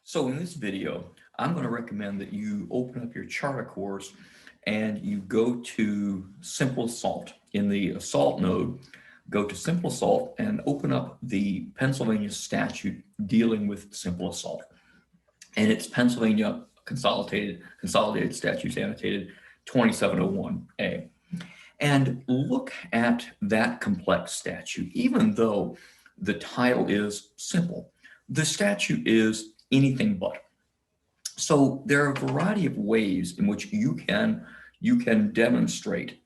So in this video, I'm going to recommend that you open up your charter course and you go to simple assault. In the assault node, go to simple assault and open up the Pennsylvania statute dealing with simple assault. And it's Pennsylvania Consolidated Statutes Annotated 2701A. And look at that complex statute. Even though the title is simple, the statute is anything but. So there are a variety of ways in which you can demonstrate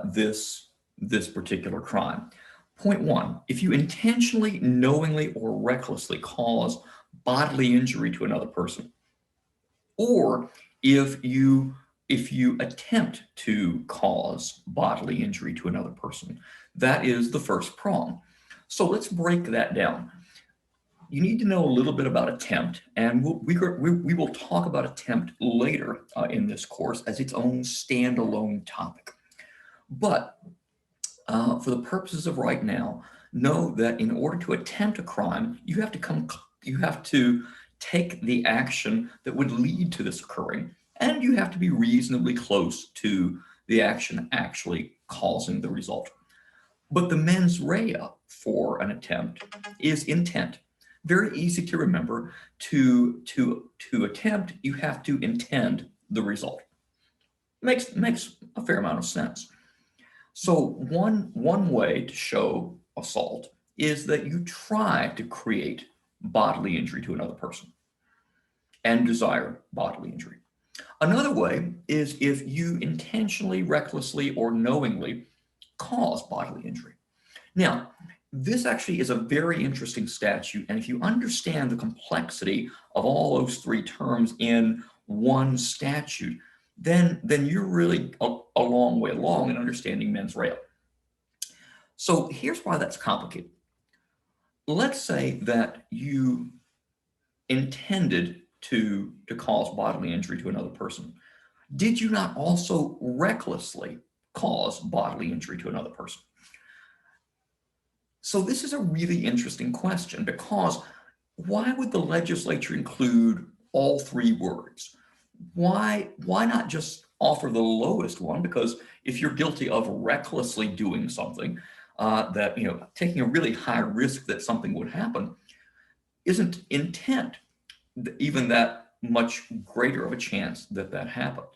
this particular crime. Point one: if you intentionally, knowingly, or recklessly cause bodily injury to another person, or if you attempt to cause bodily injury to another person, that is the first prong. So let's break that down. You need to know a little bit about attempt, and we will talk about attempt later in this course as its own standalone topic. But for the purposes of right now, know that in order to attempt a crime, you have to take the action that would lead to this occurring, and you have to be reasonably close to the action actually causing the result. But the mens rea for an attempt is intent. Very easy to remember. To attempt, you have to intend the result. Makes a fair amount of sense. So one way to show assault is that you try to create bodily injury to another person and desire bodily injury. Another way is if you intentionally, recklessly, or knowingly cause bodily injury. Now, this actually is a very interesting statute, and if you understand the complexity of all those three terms in one statute, then you're really a long way along in understanding mens rea. So here's why that's complicated. Let's say that you intended to cause bodily injury to another person. Did you not also recklessly cause bodily injury to another person? So this is a really interesting question, because why would the legislature include all three words? Why not just offer the lowest one? Because if you're guilty of recklessly doing something, that, taking a really high risk that something would happen, isn't intent even that much greater of a chance that happened?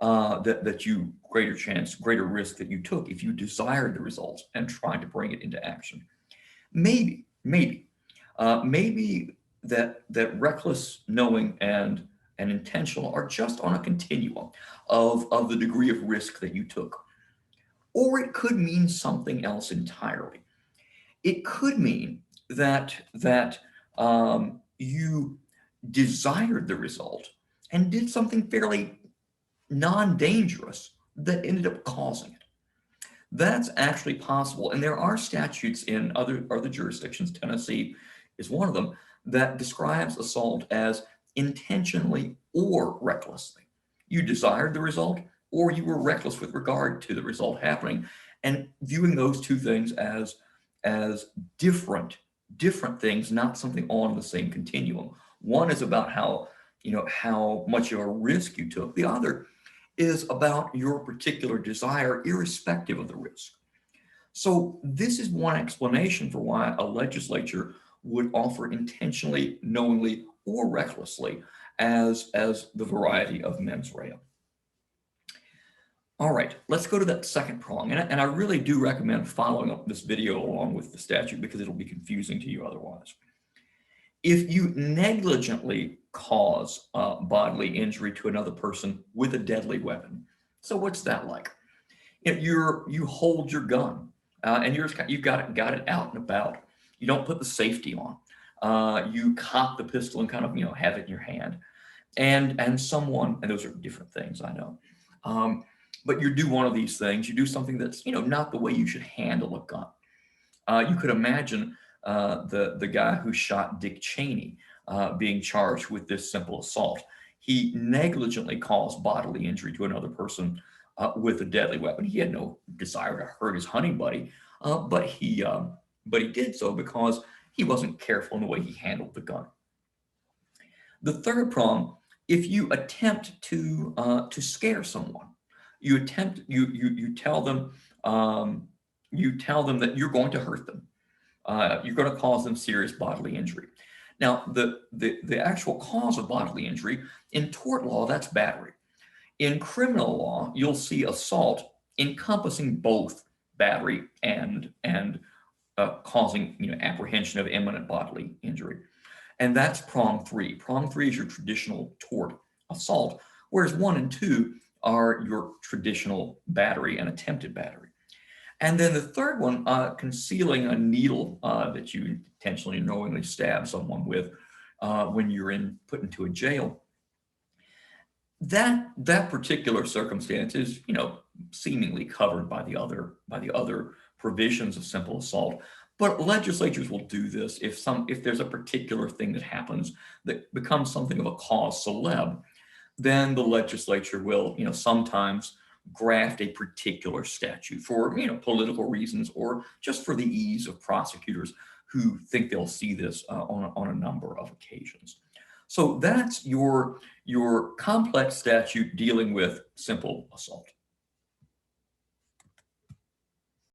That you greater risk that you took if you desired the results and tried to bring it into action. Maybe that reckless, knowing, and intentional are just on a continuum of the degree of risk that you took. Or it could mean something else entirely. It could mean that you desired the result and did something fairly non-dangerous that ended up causing it. That's actually possible, and there are statutes in other jurisdictions. Tennessee is one of them that describes assault as intentionally or recklessly. You desired the result, or you were reckless with regard to the result happening, and viewing those two things as different things, not something on the same continuum. One is about how much of a risk you took. The other is about your particular desire, irrespective of the risk. So this is one explanation for why a legislature would offer intentionally, knowingly, or recklessly as the variety of mens rea. All right, let's go to that second prong. And I really do recommend following up this video along with the statute, because it'll be confusing to you otherwise. If you negligently cause bodily injury to another person with a deadly weapon, so what's that like? If you hold your gun and you've got it out and about, you don't put the safety on, you cock the pistol and kind of have it in your hand, and someone, and those are different things, I know, but you do one of these things, you do something that's not the way you should handle a gun. You could imagine the guy who shot Dick Cheney being charged with this simple assault. He negligently caused bodily injury to another person with a deadly weapon. He had no desire to hurt his hunting buddy, but he did so because he wasn't careful in the way he handled the gun. The third prong, if you attempt to scare someone, you tell them that you're going to hurt them. You're going to cause them serious bodily injury. Now, the actual cause of bodily injury in tort law, that's battery. In criminal law, you'll see assault encompassing both battery and causing apprehension of imminent bodily injury. And that's prong three. Prong three is your traditional tort assault, whereas one and two are your traditional battery and attempted battery. And then the third one, concealing a needle that you intentionally knowingly stab someone with when you're put into a jail. That particular circumstance is, seemingly covered by the other provisions of simple assault. But legislatures will do this if there's a particular thing that happens that becomes something of a cause célèbre, then the legislature will, sometimes graft a particular statute for, political reasons or just for the ease of prosecutors who think they'll see this on a number of occasions. So that's your complex statute dealing with simple assault.